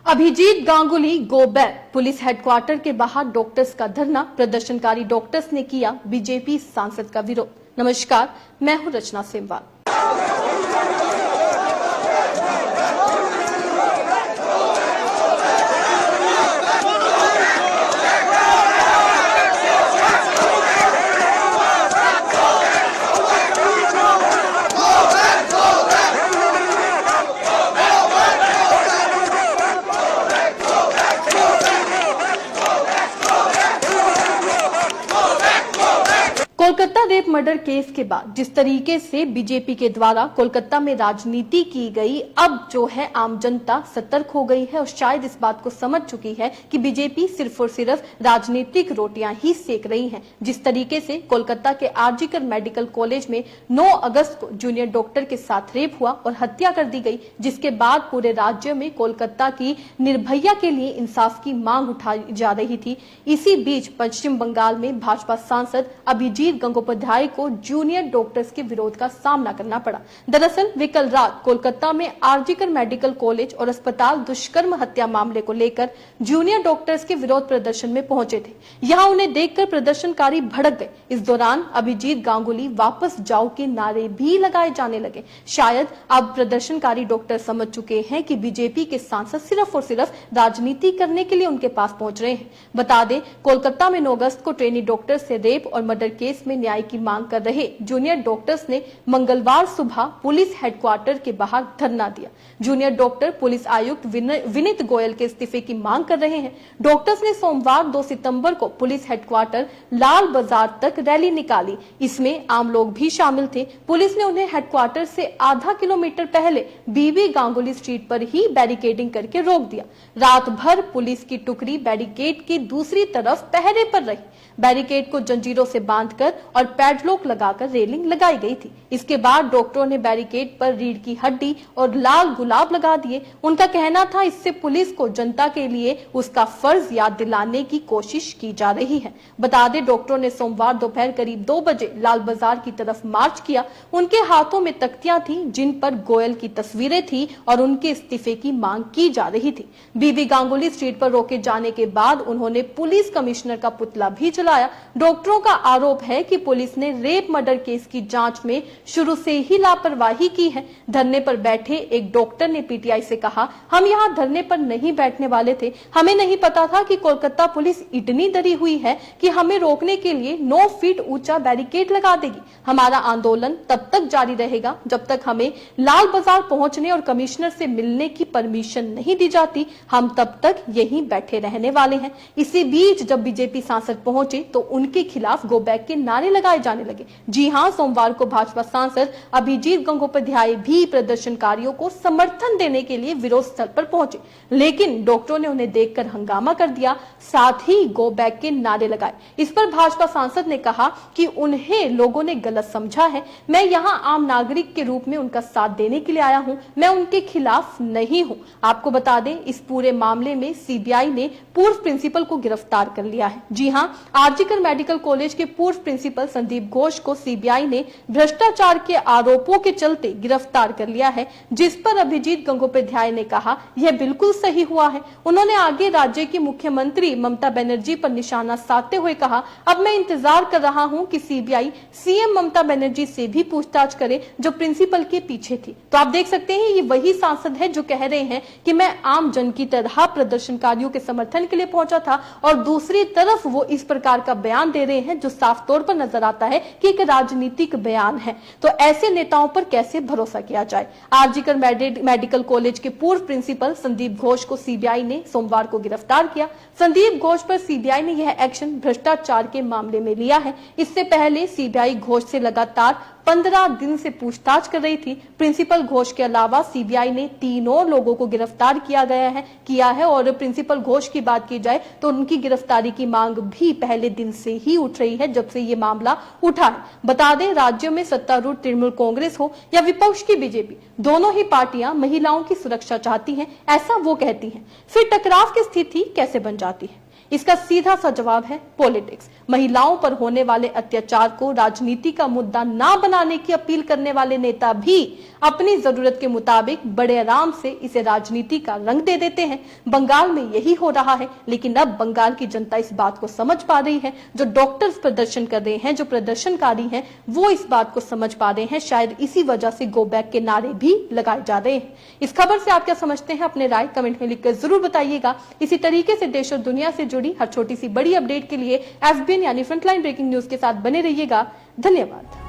Abhijit Ganguly go back. Police headquarter के बाहर doctors का धरना। प्रदर्शनकारी डॉक्टर्स ने किया बीजेपी सांसद का विरोध। नमस्कार, मैं हूं Rachna Semwal. Kolkata rape murder case के बाद जिस तरीके से बीजेपी के द्वारा कोलकाता में राजनीति की गई, अब जो है आम जनता सतर्क हो गई है और शायद इस बात को समझ चुकी है कि बीजेपी सिर्फ और सिर्फ राजनीतिक रोटियां ही सेक रही है। जिस तरीके से कोलकाता के आरजीकर मेडिकल कॉलेज में 9 अगस्त को जूनियर डॉक्टर के साथ रेप हुआ और हत्या कर दी गई, जिसके बाद पूरे राज्य में कोलकाता की निर्भया के लिए इंसाफ की मांग उठाई जा रही थी। इसी बीच पश्चिम बंगाल में भाजपा सांसद अभिजीत गंगोपाध्याय को जूनियर डॉक्टर्स के विरोध का सामना करना पड़ा। दरअसल वे कल रात कोलकाता में आरजीकर मेडिकल कॉलेज और अस्पताल दुष्कर्म हत्या मामले को लेकर जूनियर डॉक्टर्स के विरोध प्रदर्शन में पहुंचे थे। यहां उन्हें देखकर प्रदर्शनकारी भड़क गए। इस दौरान अभिजीत गांगुली वापस जाओ के नारे भी लगाए जाने लगे। शायद अब प्रदर्शनकारी डॉक्टर समझ चुके हैं कि बीजेपी के सांसद सिर्फ और सिर्फ राजनीति करने के लिए उनके पास पहुंच रहे हैं। बता दें, कोलकाता में 9 अगस्त को ट्रेनी डॉक्टर से रेप और मर्डर केस में न्याय की मांग कर रहे जूनियर डॉक्टर्स ने मंगलवार सुबह पुलिस हेडक्वार्टर के बाहर धरना दिया। जूनियर डॉक्टर पुलिस आयुक्त विनीत गोयल के इस्तीफे की मांग कर रहे हैं। डॉक्टर्स ने सोमवार 2 सितंबर को पुलिस हेडक्वार्टर लाल बाजार तक रैली निकाली। इसमें आम लोग भी शामिल थे। पुलिस ने उन्हें हेडक्वार्टर से आधा किलोमीटर पहले बीबी गांगुली स्ट्रीट पर ही बैरिकेडिंग करके रोक दिया। रात भर पुलिस की टुकड़ी बैरिकेड की दूसरी तरफ पहरे पर रही। बैरिकेड को जंजीरों से बांधकर और पैडलॉक लगाकर रेलिंग लगाई गई थी। इसके बाद डॉक्टरों ने बैरिकेड पर रीढ़ की हड्डी और लाल गुलाब लगा दिए। उनका कहना था इससे पुलिस को जनता के लिए उसका फर्ज याद दिलाने की कोशिश की जा रही है। बता दें, डॉक्टरों ने सोमवार दोपहर करीब 2 बजे लाल बाजार की तरफ मार्च किया। उनके हाथों में तख्तियां थी जिन पर गोयल की तस्वीरें थी और उनके इस्तीफे की मांग की जा रही थी। बीबी गांगुली स्ट्रीट पर रोके जाने के बाद उन्होंने पुलिस कमिश्नर का पुतला भी जलाया। डॉक्टरों का आरोप है कि पुलिस ने रेप मर्डर केस की जांच में शुरू से ही लापरवाही की है। धरने पर बैठे एक डॉक्टर ने पीटीआई से कहा, हम यहाँ धरने पर नहीं बैठने वाले थे। हमें नहीं पता था कि कोलकाता पुलिस इतनी डरी हुई है कि हमें रोकने के लिए 9 फीट ऊंचा बैरिकेड लगा देगी। हमारा आंदोलन तब तक जारी रहेगा जब तक हमें लाल बाजार पहुंचने और कमिश्नर से मिलने की परमिशन नहीं दी जाती। हम तब तक यहीं बैठे रहने वाले हैं। इसी बीच जब बीजेपी सांसद पहुंचे तो उनके खिलाफ गो बैक के नारे लगाए जाने लगे। जी हां, सोमवार को भाजपा सांसद अभिजीत गंगोपाध्याय भी प्रदर्शनकारियों को समर्थन देने के लिए विरोध स्थल पर पहुंचे, लेकिन डॉक्टरों ने उन्हें देखकर हंगामा कर दिया, साथ ही गो बैक के नारे लगाए। इस पर भाजपा सांसद ने कहा कि उन्हें लोगों ने गलत समझा है। मैं यहां आम नागरिक के रूप में उनका साथ देने के लिए आया हूं, मैं उनके खिलाफ नहीं हूं। आपको बता दें, इस पूरे मामले में सीबीआई ने पूर्व प्रिंसिपल को गिरफ्तार कर लिया है। जी हां, आरजीकर मेडिकल कॉलेज के पूर्व प्रिंसिपल संदीप घोष को सीबीआई ने भ्रष्टाचार के आरोपों के चलते गिरफ्तार कर लिया है, जिस पर अभिजीत गंगोपाध्याय ने कहा यह बिल्कुल सही हुआ है। उन्होंने आगे राज्य की मुख्यमंत्री ममता बनर्जी पर निशाना साधते हुए कहा, अब मैं इंतजार कर रहा हूं कि सीबीआई सीएम ममता बनर्जी से भी पूछताछ करे जो प्रिंसिपल के पीछे थी। तो आप देख सकते हैं, ये वही सांसद है जो कह रहे हैं कि मैं आम जन की तरह प्रदर्शनकारियों के समर्थन के लिए पहुंचा था, और दूसरी तरफ वो इस प्रकार का बयान दे रहे हैं जो साफ तौर पर नजर आता है कि एक राजनीतिक बयान है। तो ऐसे नेताओं पर कैसे भरोसा किया जाए। आरजीकर मेडिकल कॉलेज के पूर्व प्रिंसिपल संदीप घोष को सीबीआई ने सोमवार को गिरफ्तार किया। संदीप घोष पर सीबीआई ने यह एक्शन भ्रष्टाचार के मामले में लिया है। इससे पहले सीबीआई घोष से लगातार 15 दिन से पूछताछ कर रही थी। प्रिंसिपल घोष के अलावा सीबीआई ने 3 और लोगों को गिरफ्तार किया है और प्रिंसिपल घोष की बात की जाए तो उनकी गिरफ्तारी की मांग भी पहले दिन से ही उठ रही है जब से ये मामला उठा है। बता दें, राज्यों में सत्तारूढ़ तृणमूल कांग्रेस हो या विपक्ष की बीजेपी, दोनों ही पार्टियां महिलाओं की सुरक्षा चाहती हैं, ऐसा वो कहती हैं। फिर टकराव की स्थिति कैसे बन जाती है? इसका सीधा सा जवाब है पॉलिटिक्स। महिलाओं पर होने वाले अत्याचार को राजनीति का मुद्दा ना बनाने की अपील करने वाले नेता भी अपनी जरूरत के मुताबिक बड़े आराम से इसे राजनीति का रंग दे देते हैं। बंगाल में यही हो रहा है, लेकिन अब बंगाल की जनता इस बात को समझ पा रही है। जो डॉक्टर्स प्रदर्शन कर रहे हैं, जो प्रदर्शनकारी हैं, वो इस बात को समझ पा रहे हैं। शायद इसी वजह से गो बैक के नारे भी लगाए जा रहे हैं। इस खबर से आप क्या समझते हैं? अपने राय कमेंट में लिखकर जरूर बताइएगा। इसी तरीके से देश और दुनिया से जुड़ी हर छोटी सी बड़ी अपडेट के लिए FBN यानी फ्रंटलाइन ब्रेकिंग न्यूज के साथ बने रहिएगा। धन्यवाद।